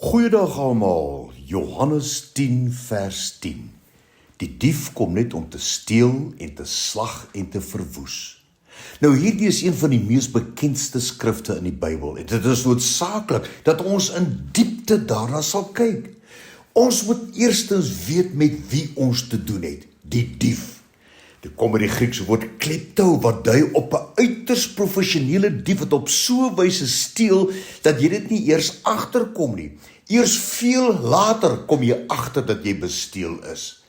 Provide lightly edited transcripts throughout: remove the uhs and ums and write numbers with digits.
Goeiedag almal, Johannes 10 vers 10. Die dief kom net om te steel en te slag en te verwoes. Nou hierdie is een van die mees bekendste skrifte in die Bybel en dit is noodsaaklik dat ons in diepte daarna sal kyk. Ons moet eerstens weet met wie ons te doen het, die dief. Dit kom met die Griekse woord klepto wat dui op 'n uiters professionele dief wat op so 'n wyse steel dat jy dit nie eers agterkom nie. Eers veel later kom jy agter dat jy besteel is.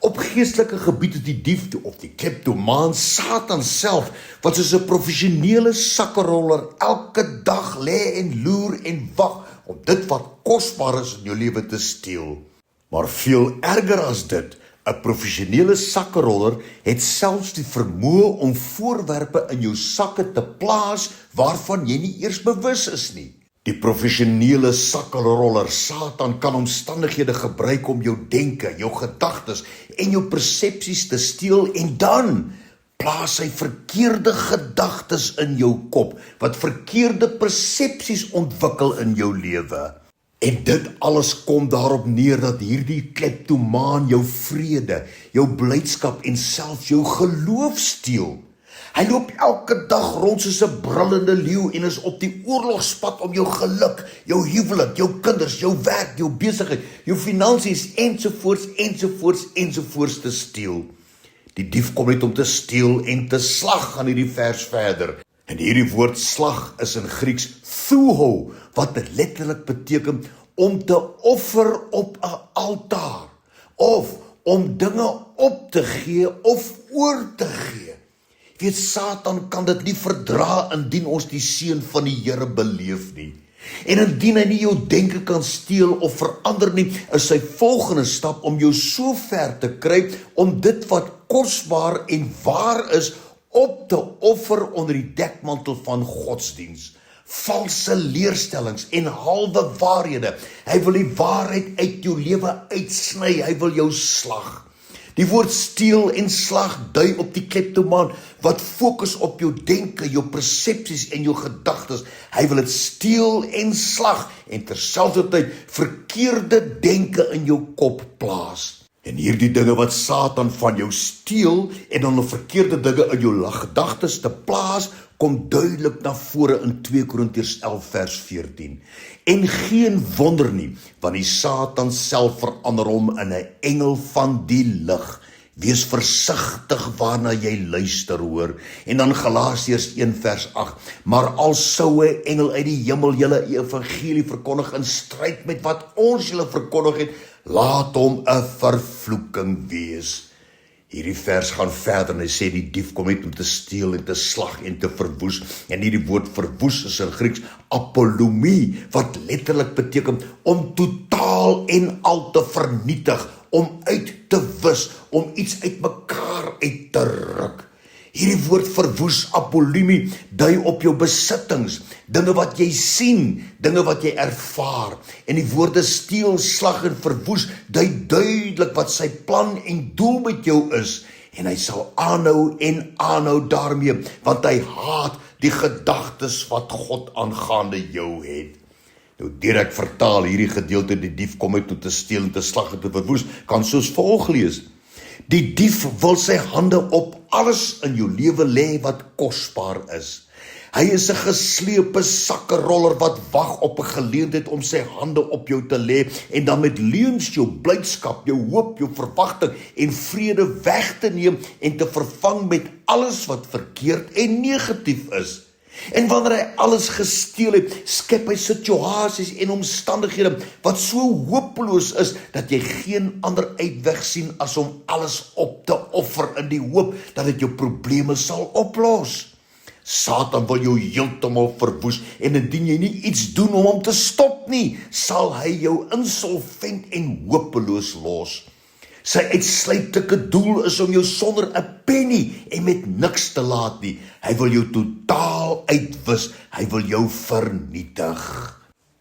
Op geestelike gebied is die dief of die kleptomaan Satan self wat soos 'n professionele sakkeroller elke dag lê en loer en wag om dit wat kosbaar is in jou lewe te steel. Maar veel erger as dit, 'n professionele sakkeroller het selfs die vermoë om voorwerpe in jou sakke te plaas waarvan jy nie eers bewus is nie. Die professionele sakkeroller Satan kan omstandighede gebruik om jou denke, jou gedagtes en jou persepsies te steel en dan plaas hy verkeerde gedagtes in jou kop wat verkeerde persepsies ontwikkel in jou lewe. En dit alles kom daarop neer dat hierdie kleptomaan jou vrede, jou blydskap en selfs jou geloof steel. Hy loop elke dag rond soos 'n brullende leeu en is op die oorlogspad om jou geluk, jou huwelik, jou kinders, jou werk, jou besigheid, jou finansies ensovoorts te steel. Die dief kom net om te steel en te slag, gaan hierdie vers verder. En hierdie woord slag is in Grieks thuho, wat letterlik beteken om te offer op 'n altaar, of om dinge op te gee of oor te gee. Weet, Satan kan dit nie verdra indien ons die seën van die Here beleef nie. En indien hy nie jou denke kan steel of verander nie, is sy volgende stap om jou so ver te kry om dit wat kosbaar en waar is op te offer onder die dekmantel van godsdiens. Valse leerstellings en halwe waarhede. Hy wil die waarheid uit jou lewe uitsny, hy wil jou slag. Die woord steel en slag dui op die kleptomaan wat fokus op jou denke, jou persepsies en jou gedagtes. Hy wil dit steel en slag en terselfdertyd verkeerde denke in jou kop plaas. En hierdie dinge wat Satan van jou steel en dan 'n verkeerde dinge in jou gedagtes te plaas, kom duidelik na vore in 2 Korintiërs 11 vers 14. En geen wonder nie, want die Satan self verander hom in 'n engel van die lig. Wees versigtig waarna jy luister, hoor. En dan Galasiërs 1 vers 8. Maar al sou 'n engel uit die hemel julle evangelie verkondig in stryd met wat ons julle verkondig het, laat hom 'n vervloeking wees. Hierdie vers gaan verder en hy sê die dief kom net om te steel en te slag en te verwoes. En hierdie woord verwoes is in Grieks apolumie, wat letterlik beteken om totaal en al te vernietig, om uit te wis, om iets uit mekaar uit te ruk. Hierdie woord verwoes, apolumie, dui op jou besittings, dinge wat jy sien, dinge wat jy ervaar. En die woorde steel, slag en verwoes dui duidelik wat sy plan en doel met jou is. En hy sal aanhou en aanhou daarmee, want hy haat die gedagtes wat God aangaande jou het. Nou direk vertaal hierdie gedeelte, die dief kom uit om te steel en te slag en te verwoes, kan soos volg lees. Die dief wil sy hande op alles in jou lewe lê wat kosbaar is. Hy is 'n geslepe sakkeroller wat wag op 'n geleentheid om sy hande op jou te lê en dan met leuns jou blydskap, jou hoop, jou verwagting en vrede weg te neem en te vervang met alles wat verkeerd en negatief is. En wanneer hy alles gesteel het, skep hy situasies en omstandighede wat so hopeloos is, dat jy geen ander uitweg sien as om alles op te offer in die hoop dat dit jou probleme sal oplos. Satan wil jou heeltemal verwoes en indien jy nie iets doen om hom te stop nie, sal hy jou insolvent en hopeloos los. Sy uitsluitlike doel is om jou sonder 'n penny en met niks te laat nie. Hy wil jou totaal uitwis, hy wil jou vernietig.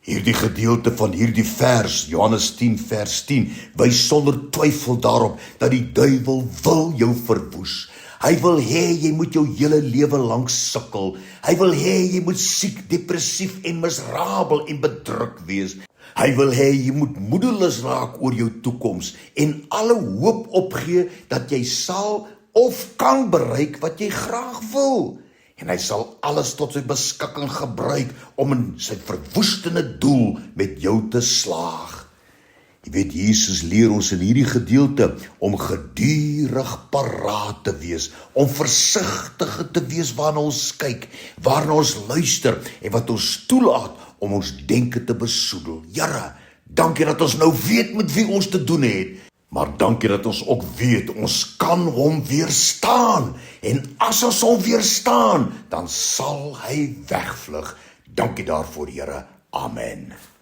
Hierdie gedeelte van hierdie vers, Johannes 10 vers 10, wys sonder twyfel daarop dat die duiwel wil jou verwoes. Hy wil hê jy moet jou hele lewe lank sukkel. Hy wil hê jy moet siek, depressief en miserabel en bedruk wees. Hy wil hê jy moet moedeloos raak oor jou toekoms en alle hoop opgee dat jy sal of kan bereik wat jy graag wil. En hy sal alles tot sy beskikking gebruik om in sy verwoestende doel met jou te slaag. Jy weet, Jesus leer ons in hierdie gedeelte om gedurig paraat te wees, om versigtig te wees waarna ons kyk, waarna ons luister en wat ons toelaat om ons denke te besoedel. Here, dankie dat ons nou weet met wie ons te doen het, maar dankie dat ons ook weet ons kan hom weerstaan. En as ons hom weerstaan, dan sal hy wegvlug. Dankie daarvoor, Here. Amen.